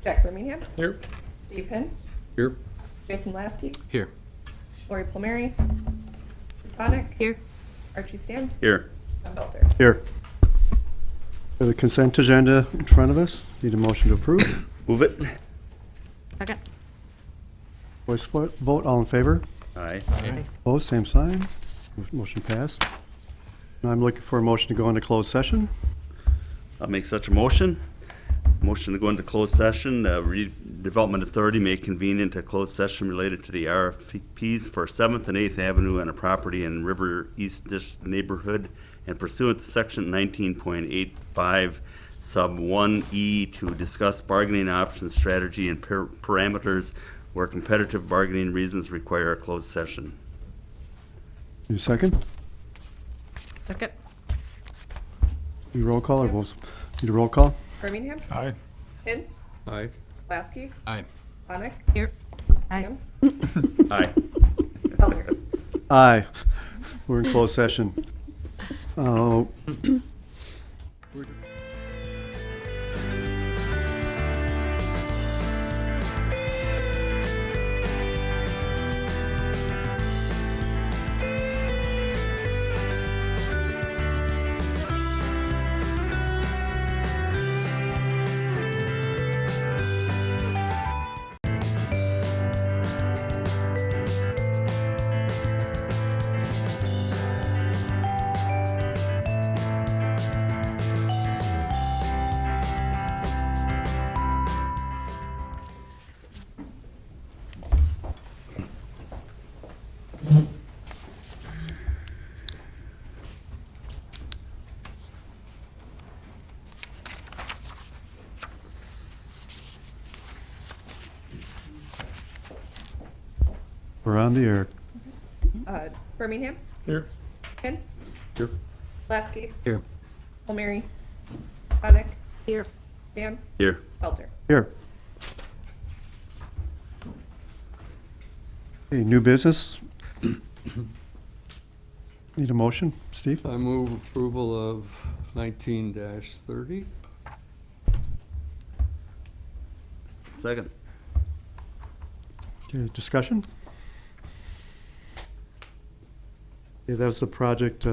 Jack Birmingham, Here. Steve Hintz, Here. Jason Lasky, Here. Lori Palmieri, Sue Ponick, Here. Archie Stam, Here. Tom Belter. Here. We have the consent agenda in front of us. Need a motion to approve. Move it. Second. Voice vote, all in favor? Aye. Opposed, same sign. Motion passed. Now I'm looking for a motion to go into closed session. I'll make such a motion. Motion to go into closed session. Redevelopment Authority may convene into closed session related to the RFPs for 7th and 8th Avenue and a property in River East neighborhood and pursuant to section 19.85 sub 1E to discuss bargaining options, strategy, and parameters where competitive bargaining reasons require a closed session. Need a second? Second. Need a roll call or votes? Need a roll call? Birmingham, Aye. Hintz, Aye. Lasky, Aye. Ponick, Here. Aye. Stam, Aye. Belter. Aye. We're in closed session. We're on the air. Birmingham, Here. Hintz, Here. Lasky, Here. Palmieri, Ponick, Here. Stam, Here. Belter. Here. Okay, new business. Need a motion, Steve? I move approval of 19-30. Second. Okay, discussion? Okay, that was the project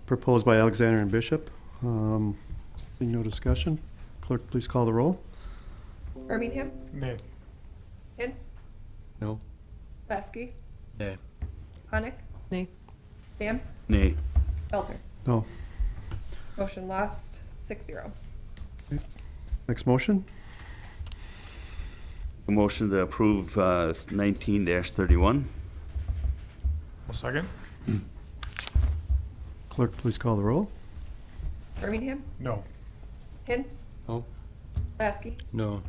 proposed by Alexander and Bishop. Seeing no discussion, clerk, please call the roll. Birmingham, Nay. Hintz, No. Lasky, Nay. Ponick, Nay. Stam, Nay. Belter. No. Motion lost 6-0. Next motion? A motion to approve 19-31. A second. Clerk, please call the roll. Birmingham, No. Hintz, No. Lasky, No.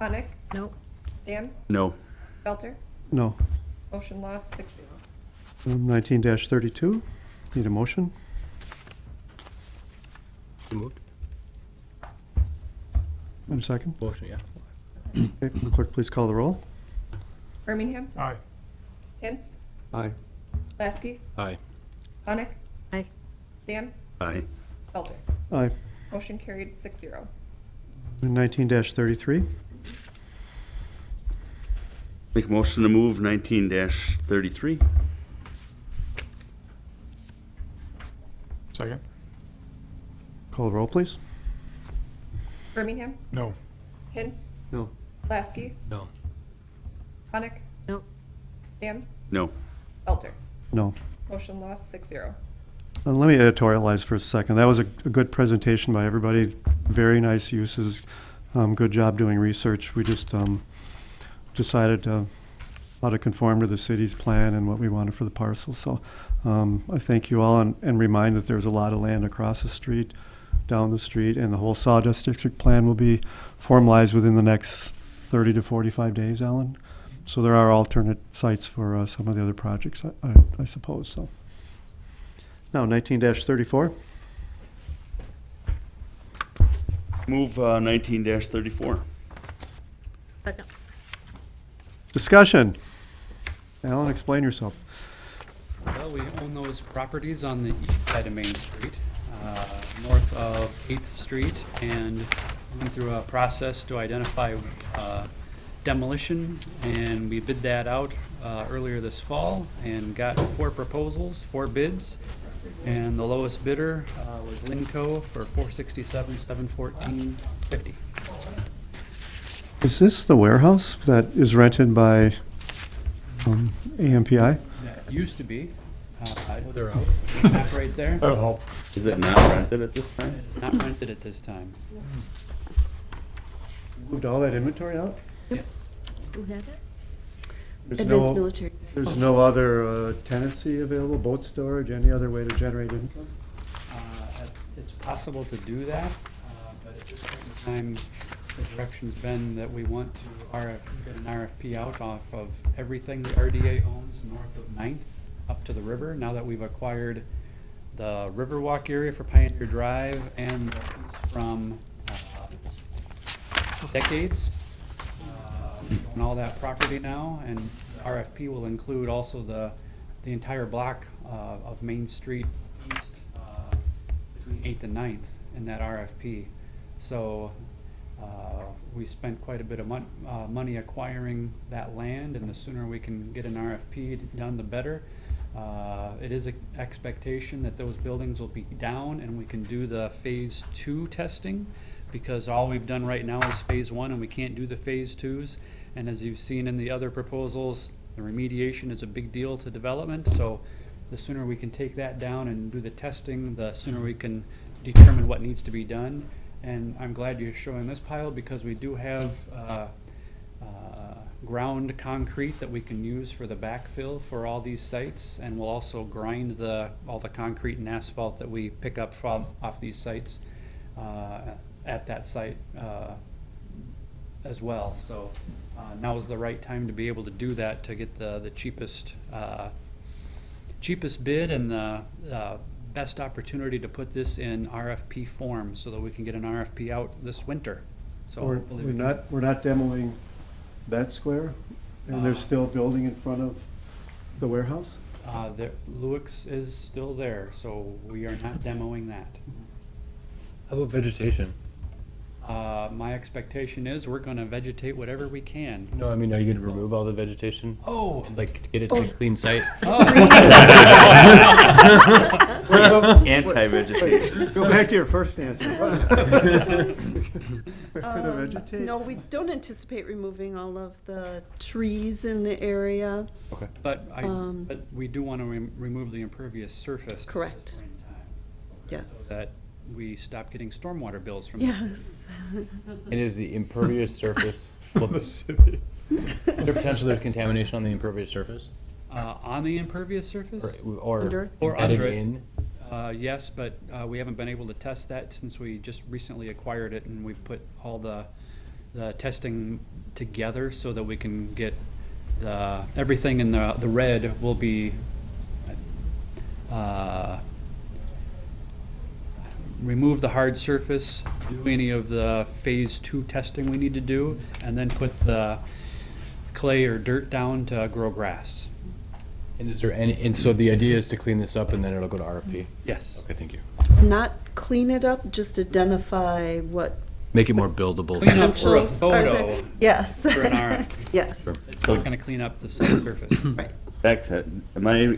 Ponick, No. Stam, No. Belter. No. Motion lost 6-0. 19-32, need a motion? Moved. And a second? Motion, yeah. Okay, clerk, please call the roll. Birmingham, Aye. Hintz, Aye. Lasky, Aye. Ponick, Aye. Stam, Aye. Belter. Aye. Motion carried 6-0. 19-33, Make a motion to move 19-33. Second. call the roll, please. Birmingham, No. Hintz, No. Lasky, No. Ponick, No. Stam, No. Belter. No. Motion lost 6-0. Let me editorialize for a second. That was a good presentation by everybody. Very nice uses. Good job doing research. We just decided how to conform to the city's plan and what we wanted for the parcel. So I thank you all and remind that there's a lot of land across the street, down the street, and the whole Sawdust District plan will be formalized within the next 30 to 45 days, Alan. So there are alternate sites for some of the other projects, I suppose. So now 19-34. Move 19-34. Second. Discussion. Alan, explain yourself. Well, we own those properties on the east side of Main Street, north of 8th Street and went through a process to identify demolition, and we bid that out earlier this fall and got 4 proposals, 4 bids. And the lowest bidder was Linco for $467,714.50. Is this the warehouse that is rented by AMPI? That used to be. They're out. Map right there. That'll help. Is it not rented at this time? It's not rented at this time. Moved all that inventory out? Who had it? There's Advanced no, military. there's no other tenancy available, boat storage, any other way to generate income? It's possible to do that, but at this point in time, the direction's been that we want to get an RFP out off of everything the RDA owns north of 9th up to the river, now that we've acquired the Riverwalk area for Pioneer Drive and the piece from Decades. We own all that property now, and the RFP will include also the entire block of Main Street East between 8th and 9th in that RFP. So we spent quite a bit of money acquiring that land, and the sooner we can get an RFP done, the better. It is an expectation that those buildings will be down and we can do the phase 2 testing, because all we've done right now is phase 1 and we can't do the phase 2s. And as you've seen in the other proposals, the remediation is a big deal to development, so the sooner we can take that down and do the testing, the sooner we can determine what needs to be done. And I'm glad you're showing this pile, because we do have ground concrete that we can use for the backfill for all these sites, and we'll also grind all the concrete and asphalt that we pick up off these sites at that site as well. So now is the right time to be able to do that, to get the cheapest bid and the best opportunity to put this in RFP form, so that we can get an RFP out this winter. So We're hopefully we can- not demoing that square, and they're still building in front of the warehouse? Lewis is still there, so we are not demoing that. How about vegetation? My expectation is we're gonna vegetate whatever we can. No, I mean, are you gonna remove all the vegetation? Oh. And like get it to a clean site? Anti-vegetation. Go back to your first answer. Gonna vegetate? No, we don't anticipate removing all of the trees in the area. Okay. But we do wanna remove the impervious surface. Correct. during the time, Yes. so that we stop getting stormwater bills from. Yes. And is the impervious surface, well, is there potential there's contamination on the impervious surface? On the impervious surface? Or Under? Or embedded under it. in? Yes, but we haven't been able to test that since we just recently acquired it, and we've put all the testing together so that we can get everything in the red will be remove the hard surface, do any of the phase 2 testing we need to do, and then put the clay or dirt down to grow grass. And is there any, and so the idea is to clean this up and then it'll go to RFP? Yes. Okay, thank you. Not clean it up, just identify what Make it more buildable. Clean up for a potentials are there. photo Yes. for an RFP. Yes. It's not gonna clean up the surface. Right. Back to, am I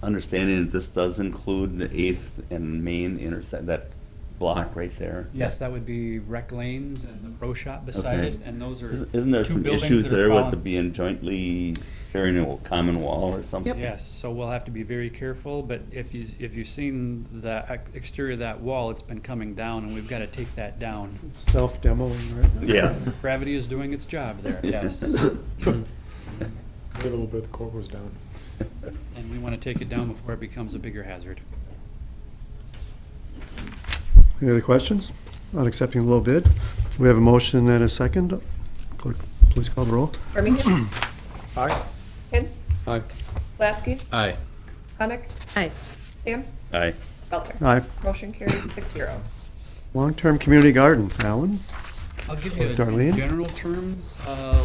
understanding that this does include the 8th and Main intersect, that block right there? Yes, that would be rec lanes and the pro shop beside Okay. it, and those are Isn't there two some buildings issues that are there with falling- the being jointly sharing a common wall or something? Yes, so we'll have to be very careful, but if you've seen the exterior of that wall, it's been coming down, and we've gotta take that down. Self-demoing, right? Yeah. Gravity is doing its job there, yes. A little bit, the court was down. And we wanna take it down before it becomes a bigger hazard. Any other questions on accepting the low bid? We have a motion and a second. Clerk, please call the roll. Birmingham, Aye. Hintz, Aye. Lasky, Aye. Hunick, Aye. Stan, Aye. Belter. Aye. Motion carried 6-0. Long-term community garden, Alan? I'll give you Darlene? in general terms,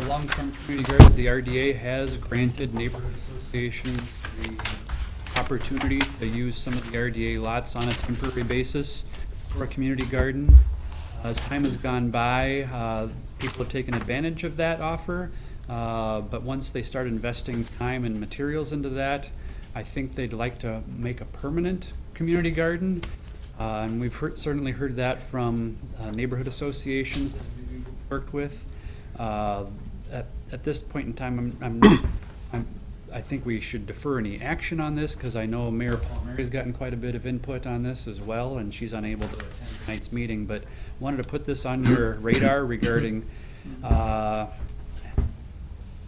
long-term community gardens, the RDA has granted neighborhood associations the opportunity to use some of the RDA lots on a temporary basis for a community garden. As time has gone by, people have taken advantage of that offer, but once they start investing time and materials into that, I think they'd like to make a permanent community garden. And we've certainly heard that from neighborhood associations that we've worked with. At this point in time, I think we should defer any action on this, because I know Mayor Palmieri's gotten quite a bit of input on this as well, and she's unable to attend tonight's meeting, but wanted to put this on your radar regarding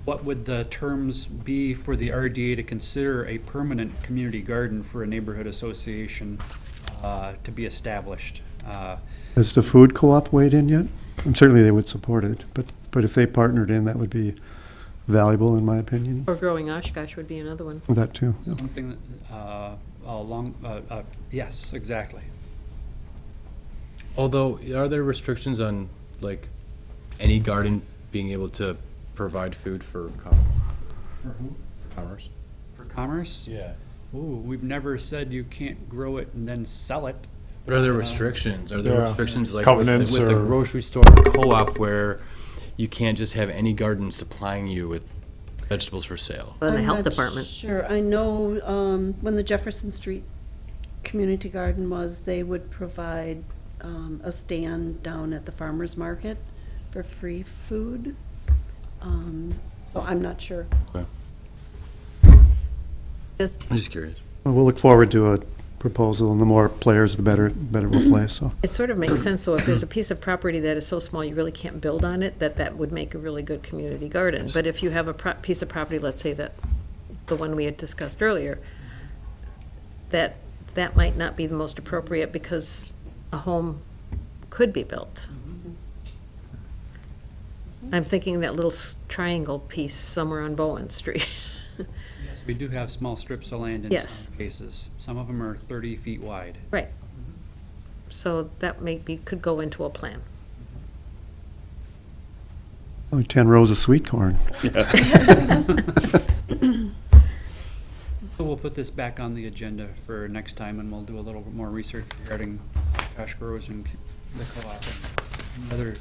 what would the terms be for the RDA to consider a permanent community garden for a neighborhood association to be established. Has the food co-op weighed in yet? And certainly they would support it, but if they partnered in, that would be valuable, in my opinion. Or growing Oshkosh would be another one. That too, yeah. Something yes, exactly. Although, are there restrictions on, like, any garden being able to provide food for commerce? For commerce? Yeah. Ooh, we've never said you can't grow it and then sell it. But are there restrictions? Are there Yeah. restrictions like Covenants with the or- grocery store or co-op where you can't just have any garden supplying you with vegetables for sale? Well, the I'm health not department. Sure, I know, when the Jefferson Street Community Garden was, they would provide, a stand down at the farmer's market for free food. So I'm not sure. Just, I'm just curious. Well, we'll look forward to a proposal, and the more players, the better we'll play, so. it sort of makes sense, though, if there's a piece of property that is so small you really can't build on it, that would make a really good community garden. But if you have a piece of property, let's say that, the one we had discussed earlier, that might not be the most appropriate because a home could be built. I'm thinking that little triangle piece somewhere on Bowen Street. Yes, we do have small strips of land in Yes. some cases. Some of them are 30 feet wide. Right. So that could go into a plan. Only 10 rows of sweet corn. So we'll put this back on the agenda for next time, and we'll do a little bit more research regarding Oshkosh Growers and the co-op and other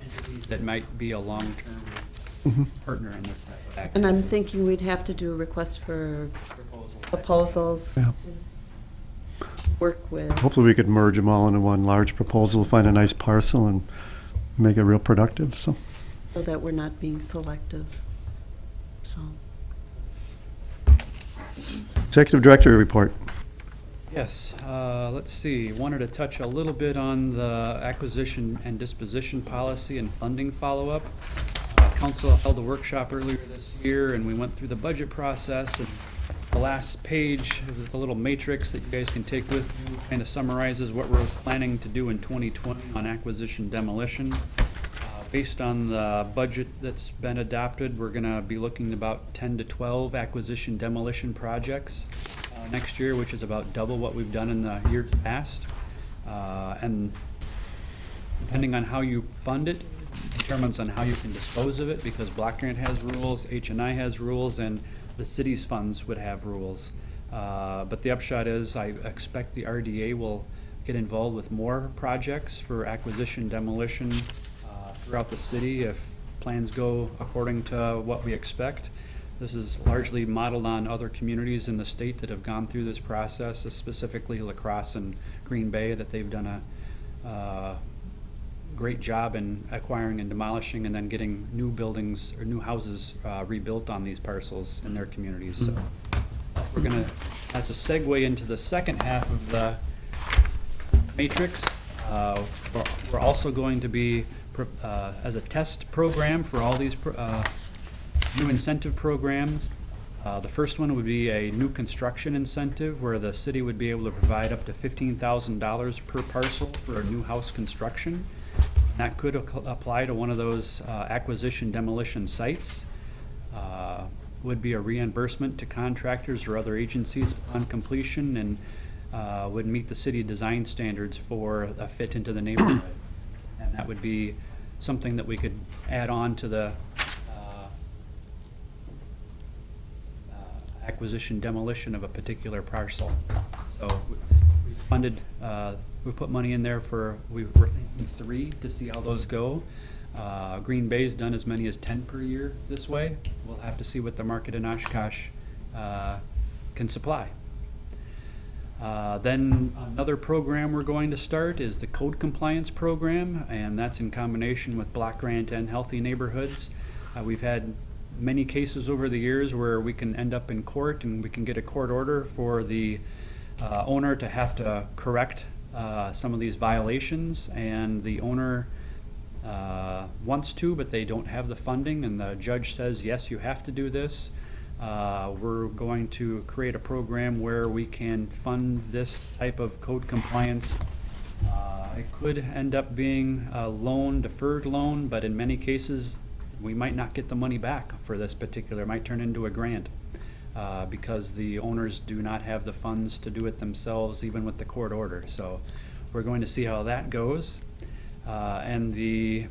entities that might be a long-term partner in this type of activity. And I'm thinking we'd have to do a request for proposals Yeah. to work with. Hopefully we could merge them all into one large proposal, find a nice parcel, and make it real productive, so. So that we're not being selective, so. Executive Director report. Yes, let's see, wanted to touch a little bit on the acquisition and disposition policy and funding follow-up. Council held a workshop earlier this year, and we went through the budget process, and the last page with a little matrix that you guys can take with you kind of summarizes what we're planning to do in 2020 on acquisition demolition. Based on the budget that's been adopted, we're gonna be looking at about 10 to 12 acquisition demolition projects next year, which is about double what we've done in the years past. And depending on how you fund it, determines on how you can dispose of it, because block grant has rules, H&I has rules, and the city's funds would have rules. But the upshot is, I expect the RDA will get involved with more projects for acquisition demolition throughout the city if plans go according to what we expect. This is largely modeled on other communities in the state that have gone through this process, specifically La Crosse and Green Bay, that they've done a great job in acquiring and demolishing and then getting new buildings or new houses rebuilt on these parcels in their communities. So we're gonna, as a segue into the second half of the matrix, we're also going to be as a test program for all these new incentive programs. The first one would be a new construction incentive where the city would be able to provide up to $15,000 per parcel for a new house construction. That could apply to one of those acquisition demolition sites. Would be a reimbursement to contractors or other agencies upon completion, and would meet the city design standards for a fit into the neighborhood. And that would be something that we could add on to the acquisition demolition of a particular parcel. So we've funded, we put money in there for, we were thinking 3 to see how those go. Green Bay's done as many as 10 per year this way. We'll have to see what the market in Oshkosh can supply. Then another program we're going to start is the code compliance program, and that's in combination with block grant and healthy neighborhoods. We've had many cases over the years where we can end up in court and we can get a court order for the owner to have to correct some of these violations, and the owner wants to, but they don't have the funding, and the judge says, yes, you have to do this. We're going to create a program where we can fund this type of code compliance. It could end up being a loan, deferred loan, but in many cases, we might not get the money back for this particular. It might turn into a grant because the owners do not have the funds to do it themselves, even with the court order. So we're going to see how that goes. And the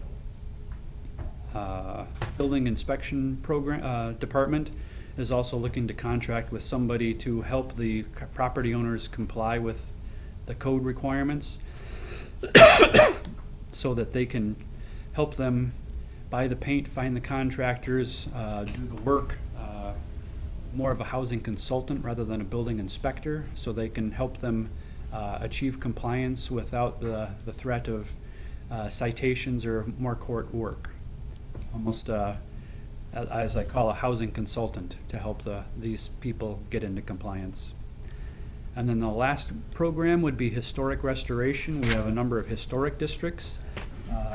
building inspection program department is also looking to contract with somebody to help the property owners comply with the code requirements so that they can help them buy the paint, find the contractors, do the work, more of a housing consultant rather than a building inspector, so they can help them achieve compliance without the threat of citations or more court work. Almost as I call a housing consultant to help these people get into compliance. And then the last program would be historic restoration. We have a number of historic districts.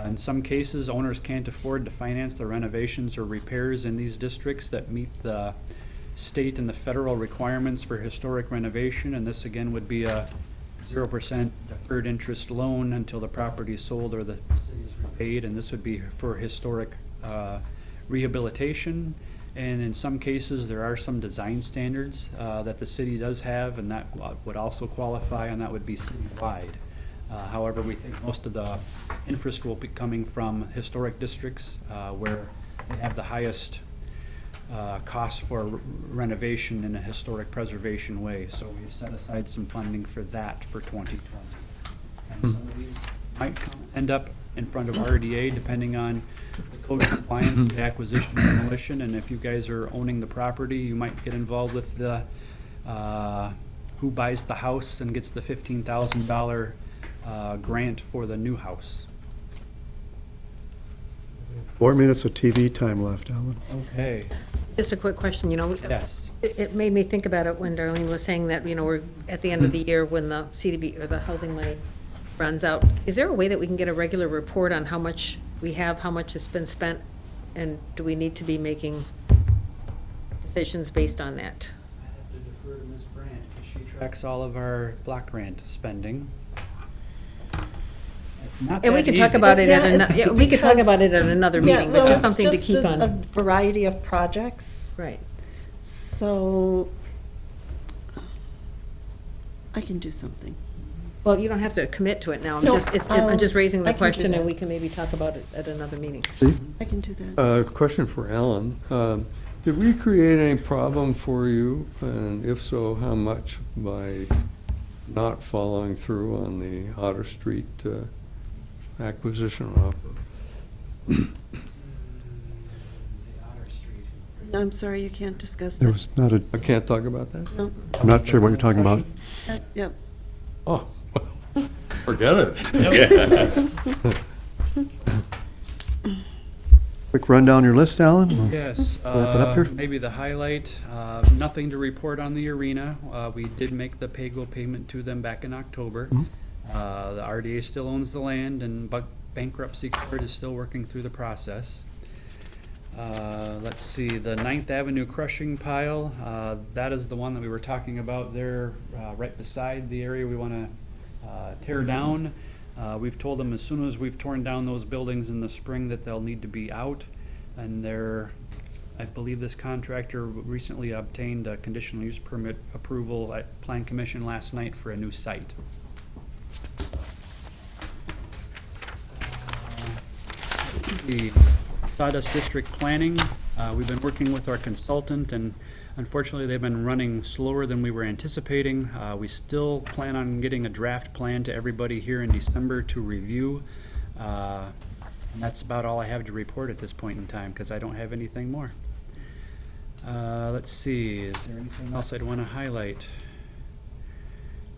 In some cases, owners can't afford to finance the renovations or repairs in these districts that meet the state and the federal requirements for historic renovation, and this again would be a 0% deferred interest loan until the property is sold or the city is repaid, and this would be for historic rehabilitation. And in some cases, there are some design standards that the city does have, and that would also qualify, and that would be citywide. However, we think most of the interest will be coming from historic districts where they have the highest costs for renovation in a historic preservation way. So we've set aside some funding for that for 2020. And some of these might end up in front of RDA depending on the code compliance, the acquisition, demolition, and if you guys are owning the property, you might get involved with the who buys the house and gets the $15,000 grant for the new house. 4 minutes of TV time left, Alan. Okay. Just a quick question, Yes. it made me think about it when Darlene was saying that, we're at the end of the year when the CDB or the housing money runs out. Is there a way that we can get a regular report on how much we have, how much has been spent, and do we need to be making decisions based on that? I have to defer to Ms. Brandt because she tracks all of our block grant spending. It's not And we that could talk easy. about it Yeah, we could talk because- about it at another Yeah, meeting, well, but just it's something to keep a on. variety of projects, Right. so I can do something. Well, you don't have to commit to it now. No, I'm just raising the I can do question, and that. we can maybe talk about it at another meeting. I can do that. Question for Alan. Did we create any problem for you? And if so, how much by not following through on the Otter Street acquisition offer? The Otter Street. I'm sorry, you can't discuss There that. was not a, I can't talk about that? No, I'm not sure what you're talking about. yep. Oh, well, forget it. Quick rundown your list, Alan? Yes, Wrap it up here? maybe the highlight, nothing to report on the arena. We did make the pay-go payment to them back in October. Mhm. The RDA still owns the land, and bankruptcy court is still working through the process. Let's see, the 9th Avenue crushing pile, that is the one that we were talking about there, right beside the area we want to tear down. We've told them as soon as we've torn down those buildings in the spring that they'll need to be out. And I believe this contractor recently obtained a conditional use permit approval at Plan Commission last night for a new site. The Sawdust District Planning We've been working with our consultant, and unfortunately, they've been running slower than we were anticipating. We still plan on getting a draft plan to everybody here in December to review. And that's about all I have to report at this point in time, because I don't have anything more. Let's see, is there anything else I'd want to highlight?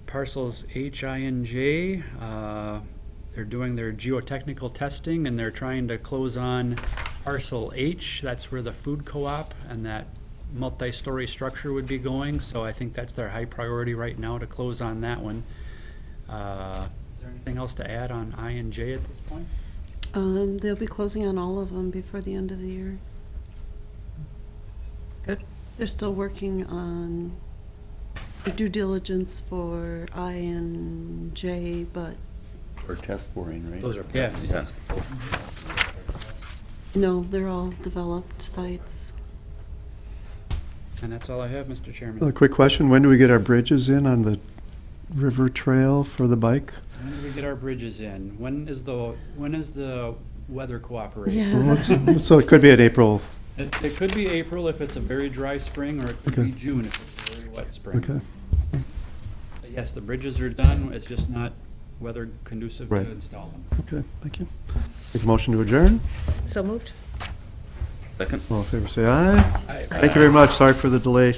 Parcels H, I, and J, they're doing their geotechnical testing, and they're trying to close on parcel H. That's where the food co-op and that multi-story structure would be going, so I think that's their high priority right now, to close on that one. Is there anything else to add on I and J at this point? They'll be closing on all of them before the end of the year. Good. They're still working on the due diligence for I and J, but Or test boring, right? Those are. Yes. Yes. no, they're all developed sites. And that's all I have, Mr. A Chairman. quick question, when do we get our bridges in on the river trail for the bike? When do we get our bridges in? When is the weather cooperating? Yeah. So it could be at April, It could be April if it's a very dry spring, or it could be Okay. June if it's a very wet spring. okay. But yes, the bridges are done, it's just not weather conducive to Right. install them. Okay, thank you. Make a motion to adjourn. So moved? Second? All in favor, say aye. Thank you very much. Sorry for the delay.